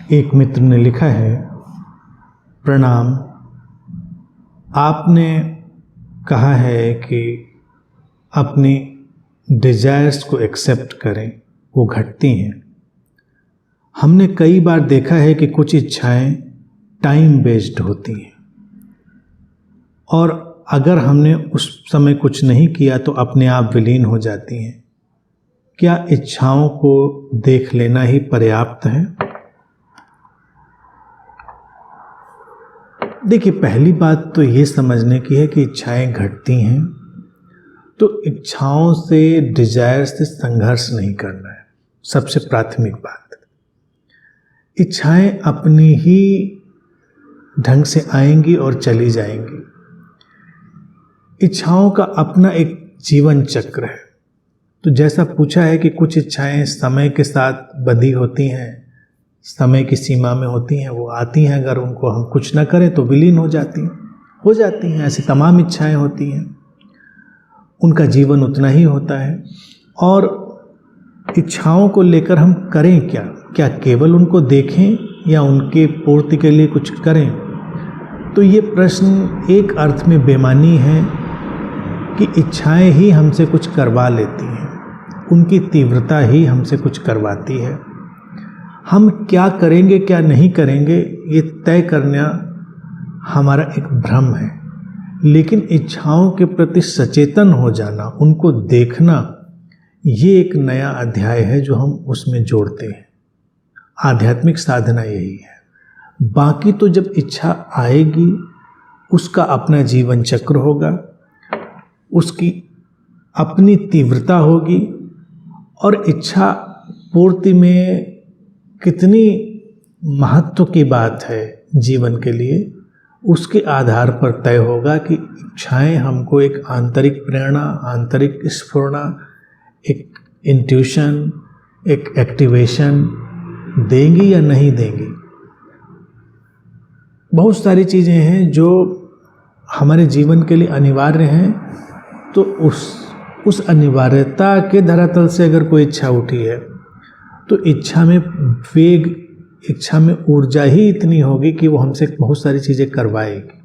एक मित्र ने लिखा है, प्रणाम। आपने कहा है कि अपनी डिज़ायर्स को एक्सेप्ट करें, वो घटती हैं। हमने कई बार देखा है कि कुछ इच्छाएं टाइम बेस्ड होती हैं और अगर हमने उस समय कुछ नहीं किया तो अपने आप विलीन हो जाती हैं। क्या इच्छाओं को देख लेना ही पर्याप्त है? देखिए, पहली बात तो ये समझने की है कि इच्छाएं घटती हैं, तो इच्छाओं से, डिजायर से संघर्ष नहीं करना है, सबसे प्राथमिक बात। इच्छाएं अपनी ही ढंग से आएंगी और चली जाएंगी। इच्छाओं का अपना एक जीवन चक्र है। तो जैसा पूछा है कि कुछ इच्छाएं समय के साथ बंधी होती हैं, समय की सीमा में होती हैं, वो आती हैं, अगर उनको हम कुछ ना करें तो विलीन हो जाती हैं। ऐसी तमाम इच्छाएं होती हैं, उनका जीवन उतना ही होता है। और इच्छाओं को लेकर हम करें क्या? क्या केवल उनको देखें या उनके पूर्ति के लिए कुछ करें? तो ये प्रश्न एक अर्थ में बेमानी है कि इच्छाएं ही हमसे कुछ करवा लेती हैं, उनकी तीव्रता ही हमसे कुछ करवाती है। हम क्या करेंगे क्या नहीं करेंगे ये तय करना हमारा एक भ्रम है, लेकिन इच्छाओं के प्रति सचेतन हो जाना, उनको देखना, ये एक नया अध्याय है जो हम उसमें जोड़ते हैं। आध्यात्मिक साधना यही है। बाकी तो जब इच्छा आएगी उसका अपना जीवन चक्र होगा, उसकी अपनी तीव्रता होगी और इच्छा पूर्ति में कितनी महत्व की बात है जीवन के लिए, उसके आधार पर तय होगा कि इच्छाएं हमको एक आंतरिक प्रेरणा, आंतरिक स्फुरणा, एक इंट्यूशन, एक एक्टिवेशन देंगी या नहीं देंगी। बहुत सारी चीज़ें हैं जो हमारे जीवन के लिए अनिवार्य हैं, तो उस अनिवार्यता के धरातल से अगर कोई इच्छा उठी है तो इच्छा में वेग, इच्छा में ऊर्जा ही इतनी होगी कि वो हमसे बहुत सारी चीज़ें करवाएगी।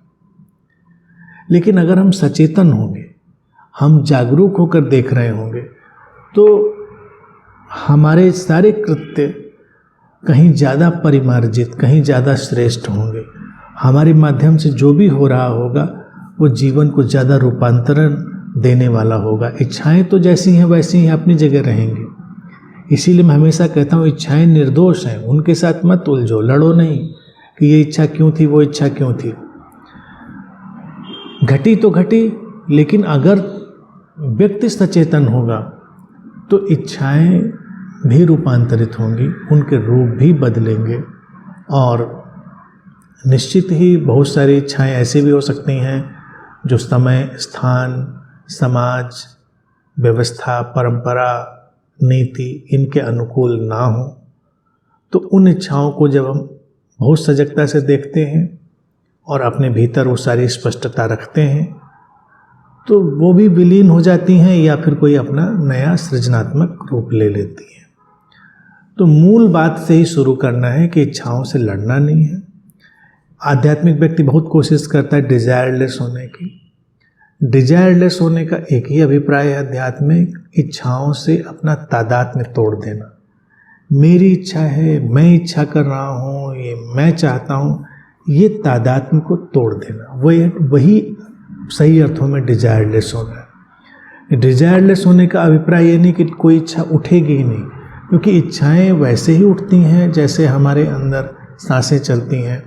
लेकिन अगर हम सचेतन होंगे, हम जागरूक होकर देख रहे होंगे, तो हमारे सारे कृत्य कहीं ज़्यादा परिमार्जित, कहीं ज़्यादा श्रेष्ठ होंगे। हमारे माध्यम से जो भी हो रहा होगा वो जीवन को ज़्यादा रूपांतरण देने वाला होगा। इच्छाएं तो जैसी हैं वैसी ही अपनी जगह रहेंगी। इसीलिए मैं हमेशा कहता हूँ, इच्छाएं निर्दोष हैं, उनके साथ मत उलझो, लड़ो नहीं कि ये इच्छा क्यों थी, वो इच्छा क्यों थी। घटी तो घटी, लेकिन अगर व्यक्ति सचेतन होगा तो इच्छाएं भी रूपांतरित होंगी, उनके रूप भी बदलेंगे और निश्चित ही बहुत सारी इच्छाएं ऐसी भी हो सकती हैं जो समय, स्थान, समाज, व्यवस्था, परंपरा, नीति इनके अनुकूल ना हो। तो उन इच्छाओं को जब हम बहुत सजगता से देखते हैं और अपने भीतर वो सारी स्पष्टता रखते हैं तो वो भी विलीन हो जाती हैं या फिर कोई अपना नया सृजनात्मक रूप ले लेती हैं। तो मूल बात से ही शुरू करना है कि इच्छाओं से लड़ना नहीं है। आध्यात्मिक व्यक्ति बहुत कोशिश करता है डिजायरलेस होने की। डिजायरलेस होने का एक ही अभिप्राय है अध्यात्म में, इच्छाओं से अपना तादात्म्य तोड़ देना। मेरी इच्छा है, मैं इच्छा कर रहा हूँ, ये मैं चाहता हूँ, ये तादात्म्य को तोड़ देना, वही सही अर्थों में डिजायरलेस होना है। डिजायरलेस होने का अभिप्राय ये नहीं कि कोई इच्छा उठेगी ही नहीं, क्योंकि इच्छाएं वैसे ही उठती हैं जैसे हमारे अंदर सांसें चलती हैं,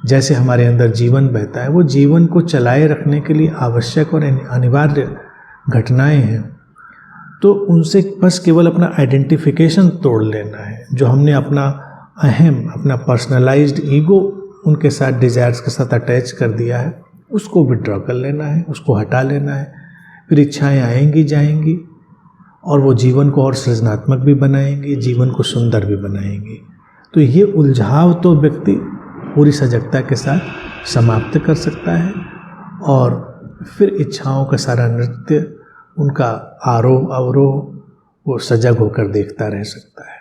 जैसे हमारे अंदर जीवन बहता है। वो जीवन को चलाए रखने के लिए आवश्यक और अनिवार्य घटनाएं हैं। तो उनसे बस केवल अपना आइडेंटिफिकेशन तोड़ लेना है। जो हमने अपना अहम, अपना पर्सनलाइज्ड ईगो उनके साथ, डिजायर्स के साथ अटैच कर दिया है, उसको विड्रॉ कर लेना है, उसको हटा लेना है। फिर इच्छाएं आएंगी जाएंगी और वो जीवन को और सृजनात्मक भी बनाएंगी, जीवन को सुंदर भी बनाएंगी। तो ये उलझाव तो व्यक्ति पूरी सजगता के साथ समाप्त कर सकता है और फिर इच्छाओं का सारा नृत्य, उनका आरोह अवरोह वो सजग होकर देखता रह सकता है।